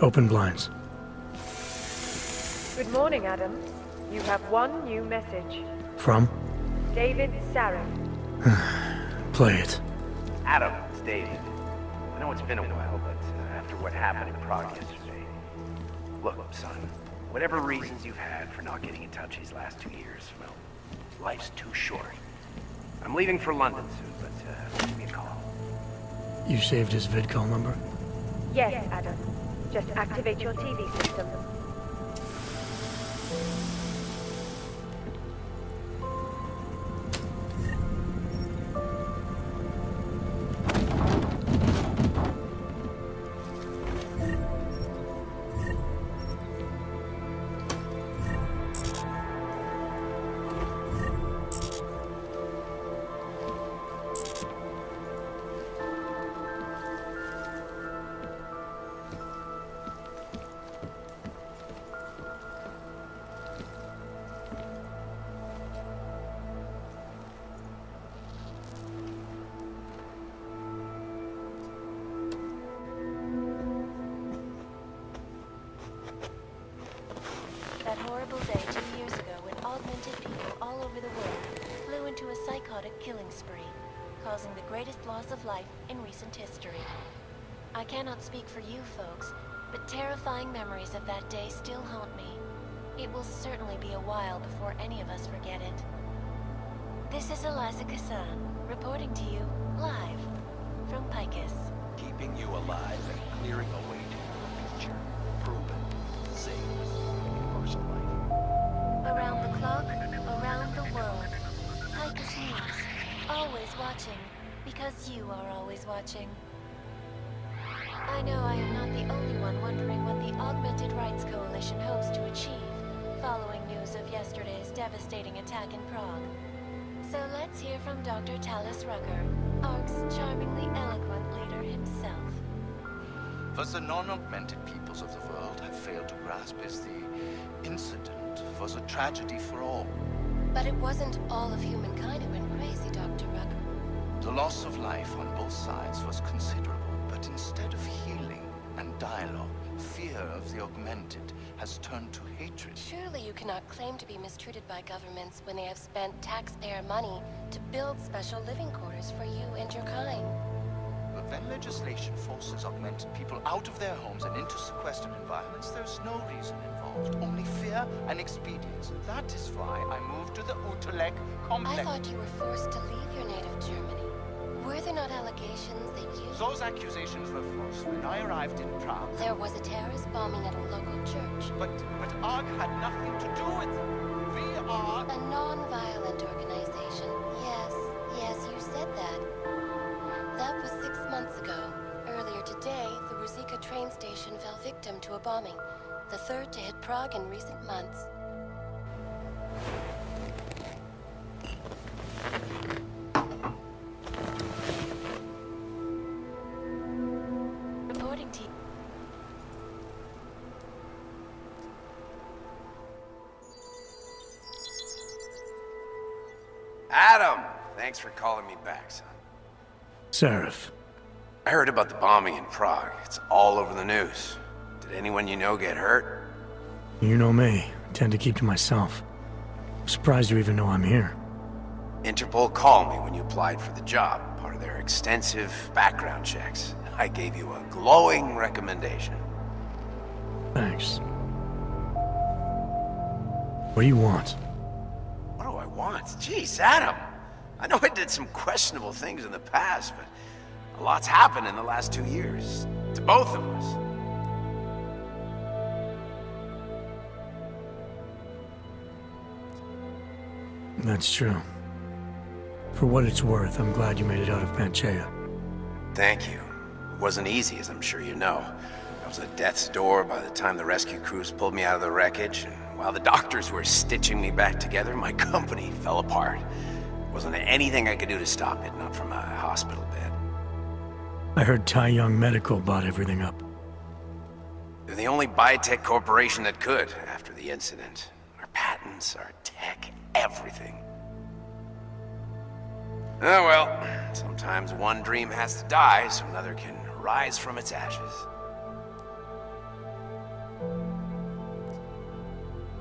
Open blinds. Good morning, Adam. You have one new message. From? David Sarek. Play it. Adam, it's David. I know it's been a while, but after what happened in Prague yesterday... Look, son, whatever reasons you've had for not getting in touch these last 2 years, well, life's too short. I'm leaving for London soon, but give me a call. You saved his vidcall number? Yes, Adam. Just activate your TV system. That horrible day 2 years ago when augmented people all over the world flew into a psychotic killing spree, causing the greatest loss of life in recent history. I cannot speak for you folks, but terrifying memories of that day still haunt me. It will certainly be a while before any of us forget it. This is Eliza Kassan, reporting to you, live, from Picus. Keeping you alive and clearing a way to your future. Proven. Safe. Universal life. Around the clock, around the world. Picus News. Always watching, because you are always watching. I know I am not the only one wondering what the Augmented Rights Coalition hopes to achieve, following news of yesterday's devastating attack in Prague. So let's hear from Dr. Talis Rucker, ARC's charmingly eloquent leader himself. What the non-augmented peoples of the world have failed to grasp is the incident was a tragedy for all. But it wasn't all of humankind who went crazy, Dr. Rucker. The loss of life on both sides was considerable, but instead of healing and dialogue, fear of the augmented has turned to hatred. Surely you cannot claim to be mistreated by governments when they have spent taxpayer money to build special living quarters for you and your kind. But when legislation forces augmented people out of their homes and into sequestered environments, there's no reason involved, only fear and expedience. That is why I moved to the Utrecht complex. I thought you were forced to leave your native Germany. Were there not allegations that you... Those accusations were false. When I arrived in Prague... There was a terrorist bombing at a local church. But ARG had nothing to do with it. We are... A non-violent organization. Yes, you said that. That was 6 months ago. Earlier today, the Ruzicka train station fell victim to a bombing, the third to hit Prague in recent months. Reporting to you. Adam! Thanks for calling me back, son. Seraph. I heard about the bombing in Prague. It's all over the news. Did anyone you know get hurt? You know me. I tend to keep to myself. I'm surprised you even know I'm here. Interpol called me when you applied for the job, part of their extensive background checks. I gave you a glowing recommendation. Thanks. What do you want? What do I want? Jeez, Adam! I know I did some questionable things in the past, but a lot's happened in the last 2 years. To both of us. That's true. For what it's worth, I'm glad you made it out of Panchaea. Thank you. It wasn't easy, as I'm sure you know. I was at death's door by the time the rescue crews pulled me out of the wreckage, and while the doctors were stitching me back together, my company fell apart. Wasn't anything I could do to stop it, not from a hospital bed. I heard Tai Young Medical bought everything up. They're the only biotech corporation that could after the incident. Our patents, our tech, everything. Oh well, sometimes one dream has to die so another can rise from its ashes.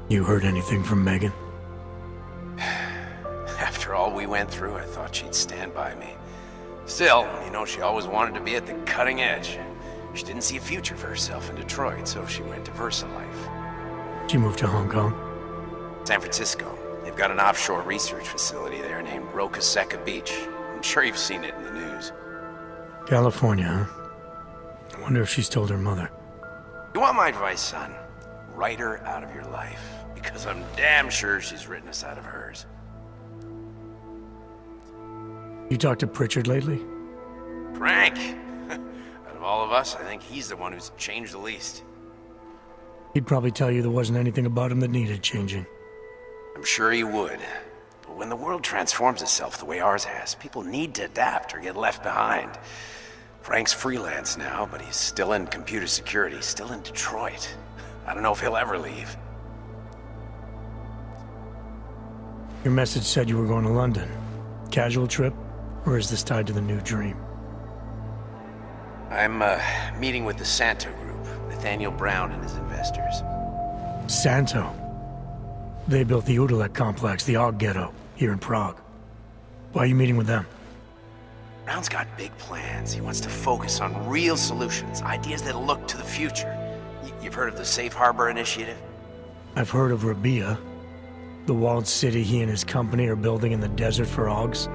You heard anything from Megan? After all we went through, I thought she'd stand by me. Still, you know, she always wanted to be at the cutting edge. She didn't see a future for herself in Detroit, so she went to VersaLife. She moved to Hong Kong? San Francisco. They've got an offshore research facility there named Roca Seca Beach. I'm sure you've seen it in the news. California, huh? I wonder if she's told her mother. You want my advice, son? Write her out of your life, because I'm damn sure she's written us out of hers. You talked to Pritchard lately? Frank! Out of all of us, I think he's the one who's changed the least. He'd probably tell you there wasn't anything about him that needed changing. I'm sure he would. But when the world transforms itself the way ours has, people need to adapt or get left behind. Frank's freelance now, but he's still in computer security, still in Detroit. I don't know if he'll ever leave. Your message said you were going to London. Casual trip? Or is this tied to the new dream? I'm meeting with the Santo Group, Nathaniel Brown and his investors. Santo? They built the Utelek complex, the Og Ghetto, here in Prague. Why are you meeting with them? Brown's got big plans. He wants to focus on real solutions, ideas that look to the future. You've heard of the Safe Harbor Initiative? I've heard of Rabia, the walled city he and his company are building in the desert for Ogs.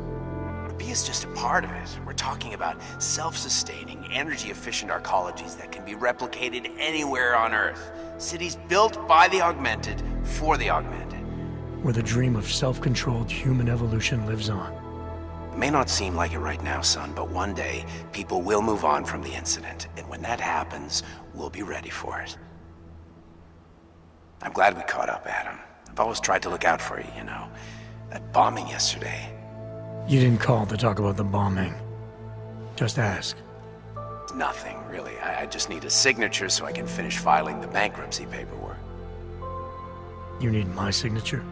Rabia's just a part of it. We're talking about self-sustaining, energy-efficient arcologies that can be replicated anywhere on Earth. Cities built by the augmented, for the augmented. Where the dream of self-controlled human evolution lives on. It may not seem like it right now, son, but one day, people will move on from the incident. And when that happens, we'll be ready for it. I'm glad we caught up, Adam. I've always tried to look out for you, you know. That bombing yesterday. You didn't call to talk about the bombing. Just ask. Nothing, really. I just need a signature so I can finish filing the bankruptcy paperwork. You need my signature?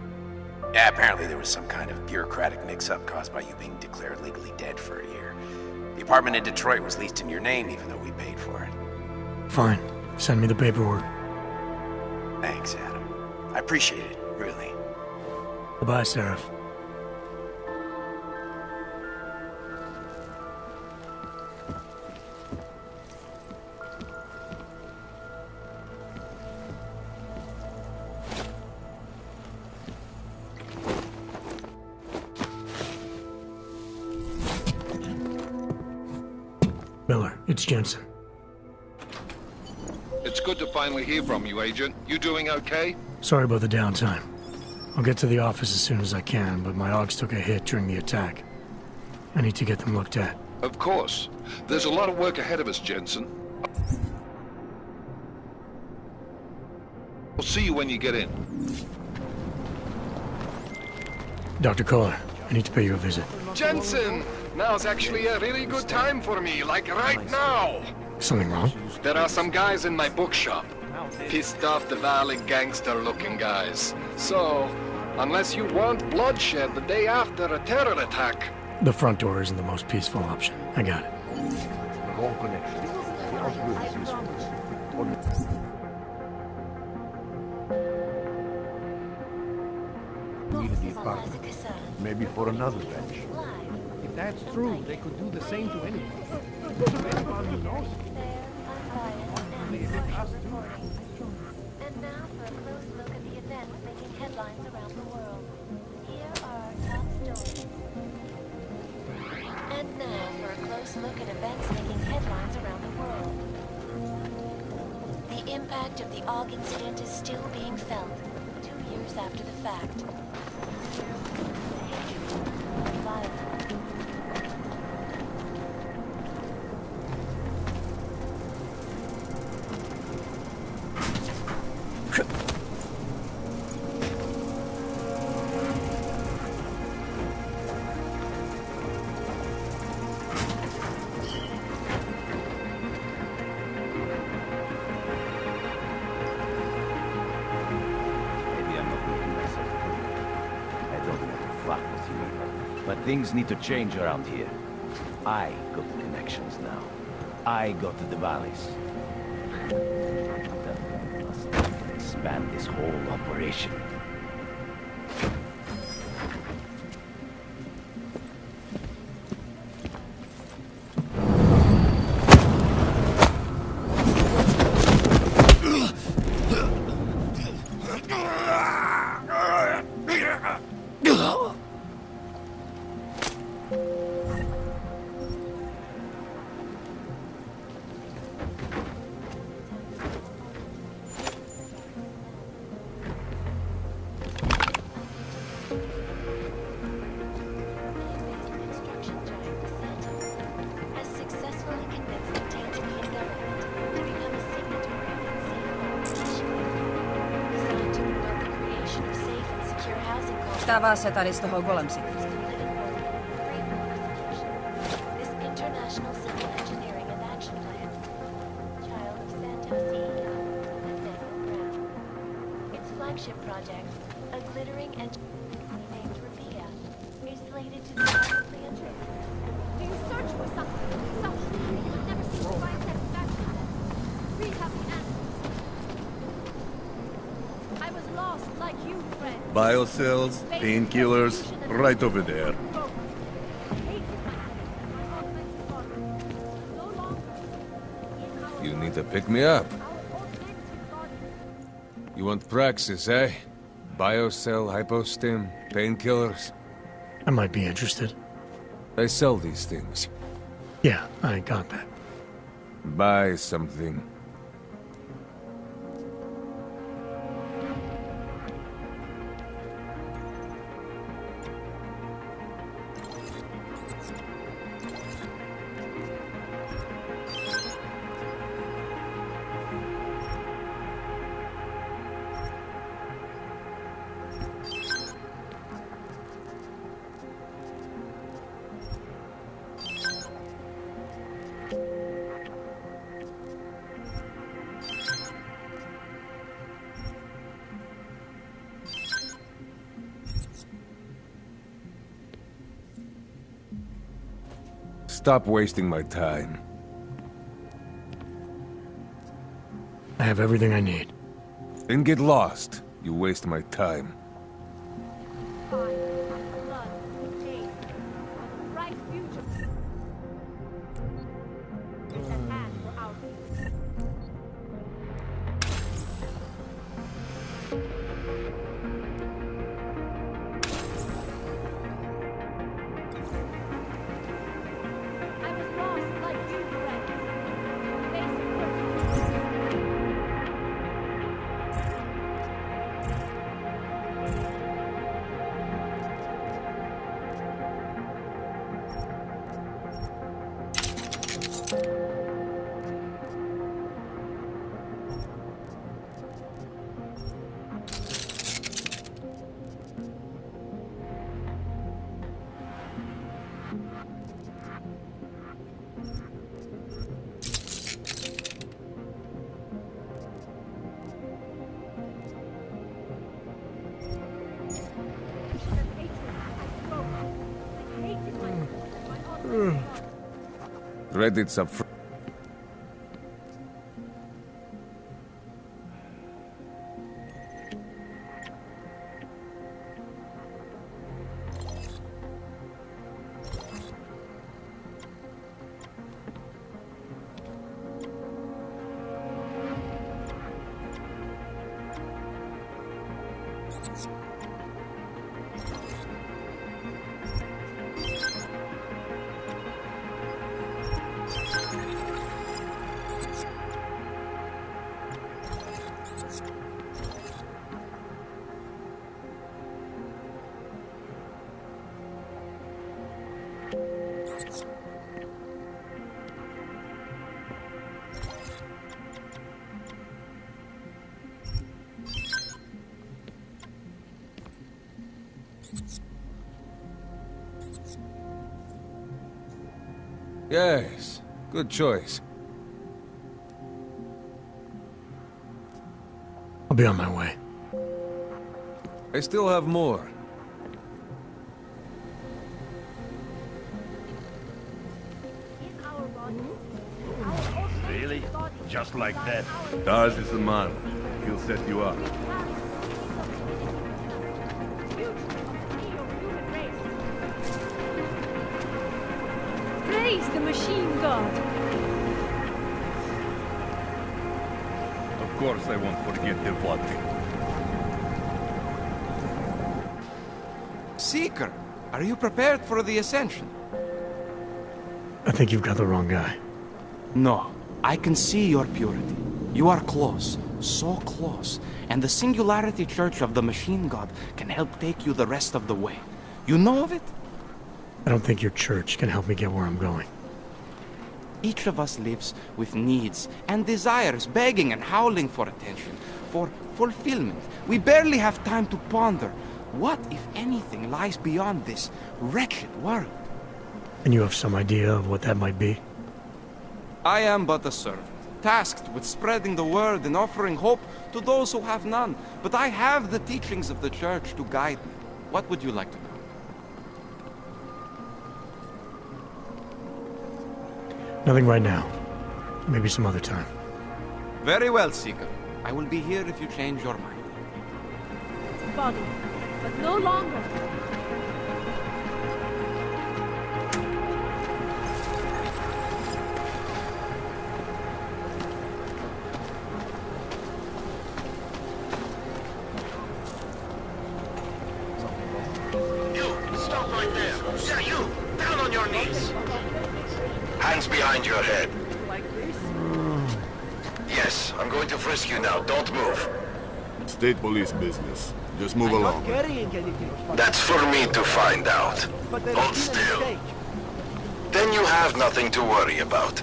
Yeah, apparently there was some kind of bureaucratic mix-up caused by you being declared legally dead for a year. The apartment in Detroit was leased in your name even though we paid for it. Fine. Send me the paperwork. Thanks, Adam. I appreciate it, really. Goodbye, Seraph. Miller, it's Jensen. It's good to finally hear from you, Agent. You doing okay? Sorry about the downtime. I'll get to the office as soon as I can, but my Ogs took a hit during the attack. I need to get them looked at. Of course. There's a lot of work ahead of us, Jensen. I'll see you when you get in. Dr. Kohler, I need to pay you a visit. Jensen! Now's actually a really good time for me, like right now! Something wrong? There are some guys in my bookshop. Pissed off the Valley gangster-looking guys. So, unless you want bloodshed the day after a terror attack... The front door isn't the most peaceful option. I got it. Maybe for another bench. If that's true, they could do the same to anyone. Anyone who knows. And now for a close look at the events making headlines around the world. Here are our top stories. And now for a close look at events making headlines around the world. The impact of the Og incident is still being felt, 2 years after the fact. Violence. But things need to change around here. I got the connections now. I got the valleys. That must expand this whole operation. Dává se tady z toho golem si. Biocells, painkillers, right over there. You need to pick me up. You want Praxis, eh? Biocell, hypostim, painkillers. I might be interested. They sell these things. Yeah, I got that. Buy something. Stop wasting my time. I have everything I need. Then get lost. You waste my time. Reddit's up front. Yes, good choice. I'll be on my way. I still have more. Just like that. Daz is the man. He'll set you up. Praise the machine god. Of course I won't forget Devati. Seeker, are you prepared for the Ascension? I think you've got the wrong guy. No, I can see your purity. You are close, so close, and the Singularity Church of the Machine God can help take you the rest of the way. You know of it? I don't think your church can help me get where I'm going. Each of us lives with needs and desires, begging and howling for attention, for fulfillment. We barely have time to ponder what, if anything, lies beyond this wretched world. And you have some idea of what that might be? I am but a servant, tasked with spreading the word and offering hope to those who have none. But I have the teachings of the church to guide me. What would you like to know? Nothing right now. Maybe some other time. Very well, Seeker. I will be here if you change your mind. Body, but no longer. Stop right there. Yeah, you! Down on your knees! Hands behind your head. Yes, I'm going to frisk you now. Don't move. State police business. Just move along. That's for me to find out. Hold still. Then you have nothing to worry about.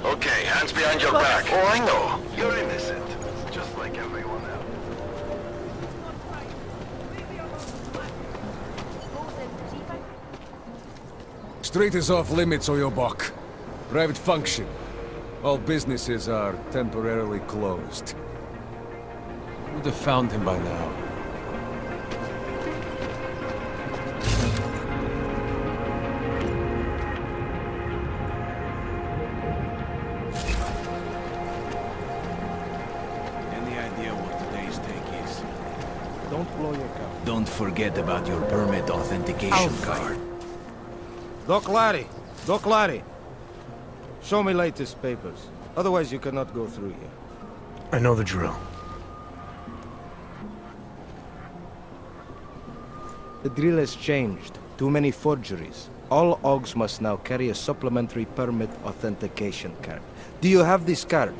Okay, hands behind your back. Oh, I know. You're innocent. Just like everyone else. Street is off limits, Oyobok. Private function. All businesses are temporarily closed. Would have found him by now. Any idea what today's take is? Don't blow your cover. Don't forget about your permit authentication card. Doc Larry! Show me latest papers. Otherwise you cannot go through here. I know the drill. The drill has changed. Too many forgeries. All OGs must now carry a supplementary permit authentication card. Do you have this card?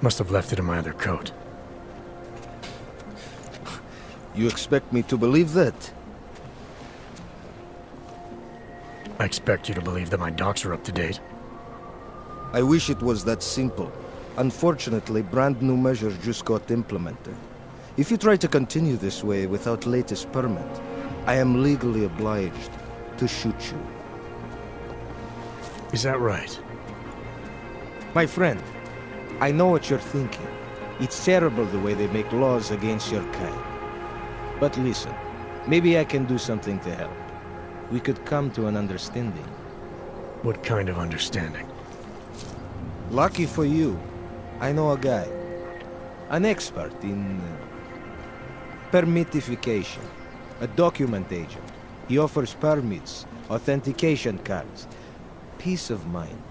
Must have left it in my other coat. You expect me to believe that? I expect you to believe that my docs are up to date. I wish it was that simple. Unfortunately, brand new measures just got implemented. If you try to continue this way without latest permit, I am legally obliged to shoot you. Is that right? My friend, I know what you're thinking. It's terrible the way they make laws against your kind. But listen, maybe I can do something to help. We could come to an understanding. What kind of understanding? Lucky for you, I know a guy. An expert in permitification. A document agent. He offers permits, authentication cards. Peace of mind.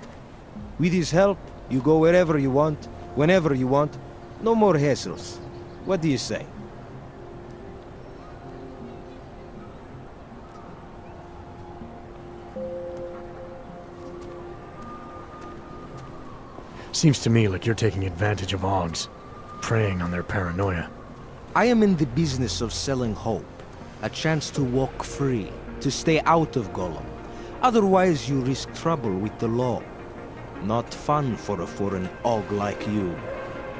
With his help, you go wherever you want, whenever you want. No more hassles. What do you say? Seems to me like you're taking advantage of OGs, preying on their paranoia. I am in the business of selling hope. A chance to walk free, to stay out of Golem. Otherwise you risk trouble with the law. Not fun for a foreign OG like you.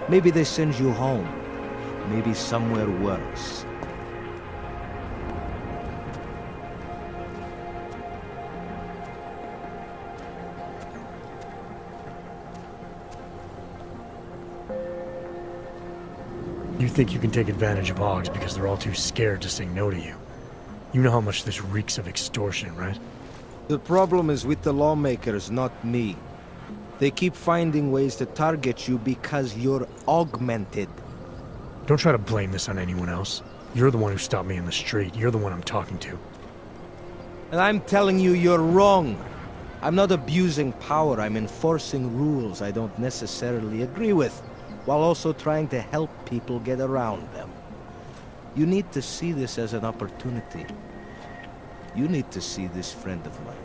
Maybe they send you home. Maybe somewhere worse. You think you can take advantage of OGs because they're all too scared to say no to you. You know how much this reeks of extortion, right? The problem is with the lawmakers, not me. They keep finding ways to target you because you're augmented. Don't try to blame this on anyone else. You're the one who stopped me in the street. You're the one I'm talking to. And I'm telling you, you're wrong. I'm not abusing power. I'm enforcing rules I don't necessarily agree with, while also trying to help people get around them. You need to see this as an opportunity. You need to see this friend of mine.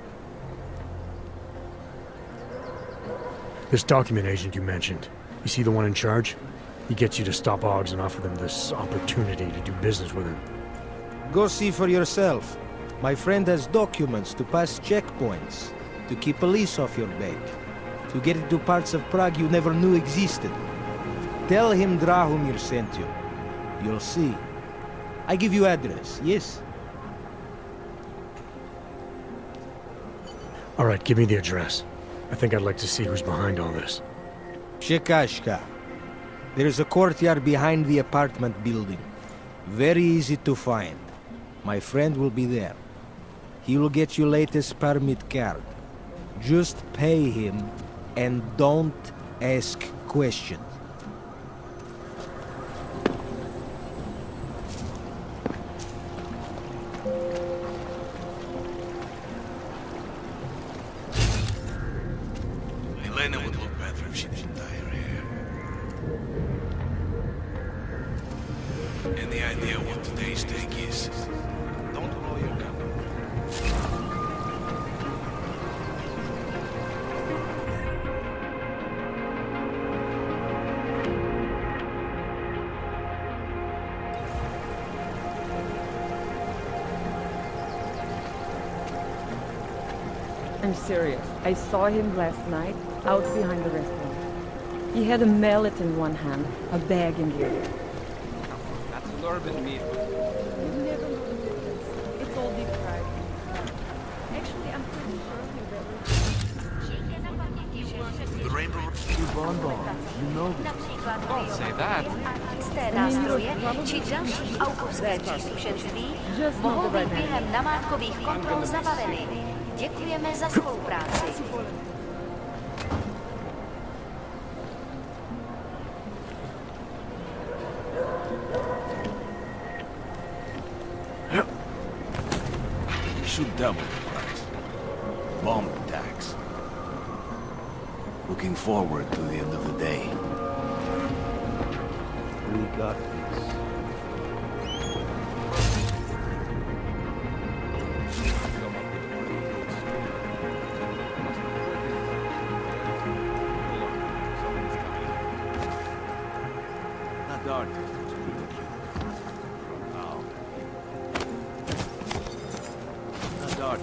This document agent you mentioned, is he the one in charge? He gets you to stop Oggs and offer them this opportunity to do business with him. Go see for yourself. My friend has documents to pass checkpoints, to keep police off your back, to get into parts of Prague you never knew existed. Tell him Drahomir sent you. You'll see. I give you address, yes? All right, give me the address. I think I'd like to see who's behind all this. Shekashka. There is a courtyard behind the apartment building. Very easy to find. My friend will be there. He will get you latest permit card. Just pay him and don't ask questions. Elena would look better if she didn't dye her hair. Any idea what today's take is? Don't blow your cover. I'm serious. I saw him last night, out behind the restaurant. He had a mallet in one hand, a bag in the other. That's an urban meat. You never know the difference. It's all deep fried. Actually, I'm pretty sure The rainbow... You know this. Don't say that. Jisté nástroje či další autorské příslušenství mohou být během namátkových kontrol zabaveny. Děkujeme za spolupráci. Should double the price. Bomb attacks. Looking forward to the end of the day. We got this. Not dark. Not dark.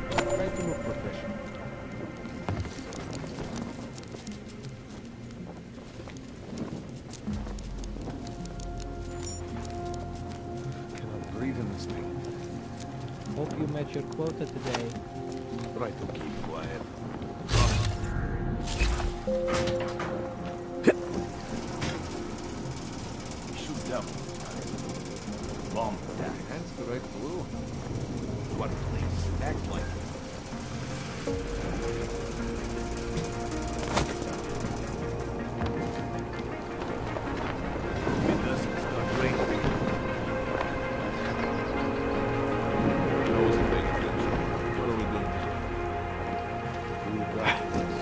Try to look professional. Cannot breathe in this thing. Hope you met your quota today. Try to keep quiet. Shoot down. Bomb attack. That's the right blue. What place? Act like it doesn't start raining. I wasn't paying attention. What are we doing here? We got this.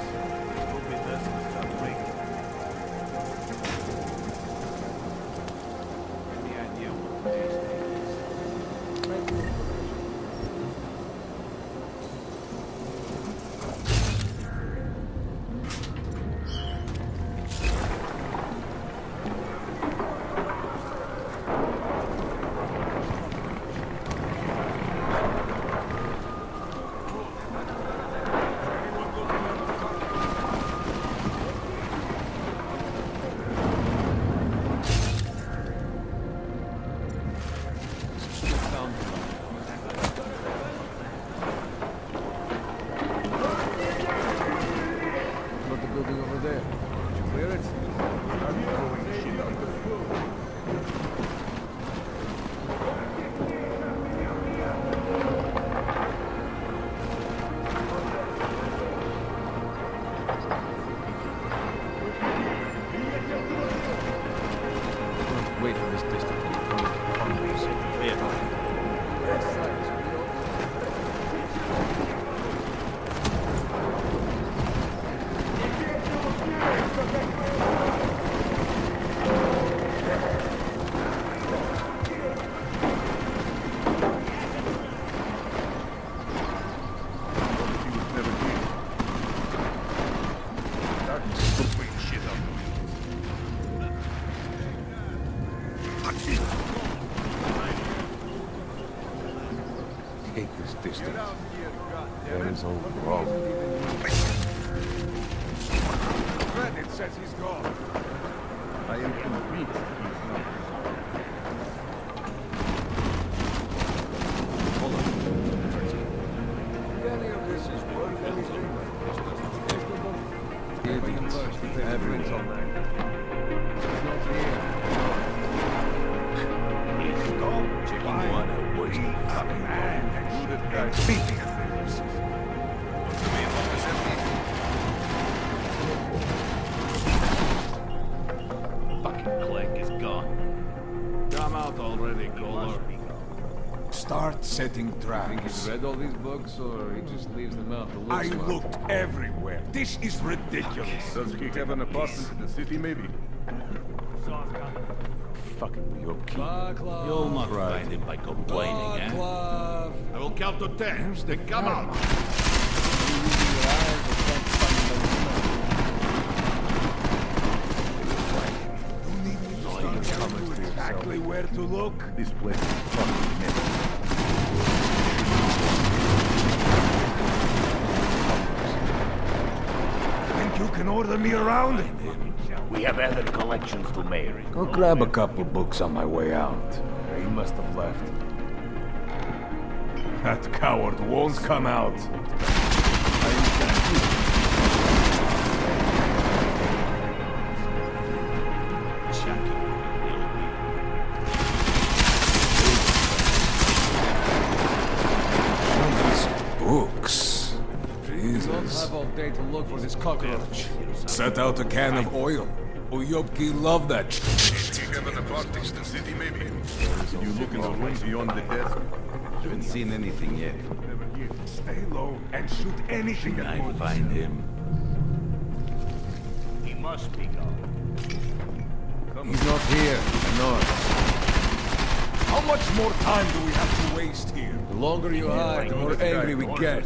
Hope it doesn't start raining. Any idea what today's day is? Try to look professional. hate this distance. There is old Rob. Credit says he's gone. I am convinced he's not. Hold on. If any of this is worth anything, Everyone's on that. He's not here. He's gone. Checking one out, boys. Fucking man. Good guy. Beating at things. What's the main focus empty? Fucking Clegg is gone. Come out already, Kohler. start setting Think traps. he's read all these books, or he just leaves them out to look I smart? looked everywhere. This is ridiculous. Does he have an apartment in the city, maybe? Fucking Yorkie. You'll not find him by complaining, eh? I will count to 10. Then come out. Exactly where to look. This place is fucking mess. Think you can order me around? We have other collections to make. I'll grab a couple books on my way out. He must have left. That coward won't come out. Books. Jesus. Don't have all day to look for this cockroach. Set out a can of oil. Uyopki love that shit. You have an apartment in the city, maybe? You look in the room beyond the desk? Haven't seen anything yet. Stay low and shoot anything at once. Find him. He must be gone. He's not here. Not. How much more time do we have to waste here? The longer you hide, the more angry we get.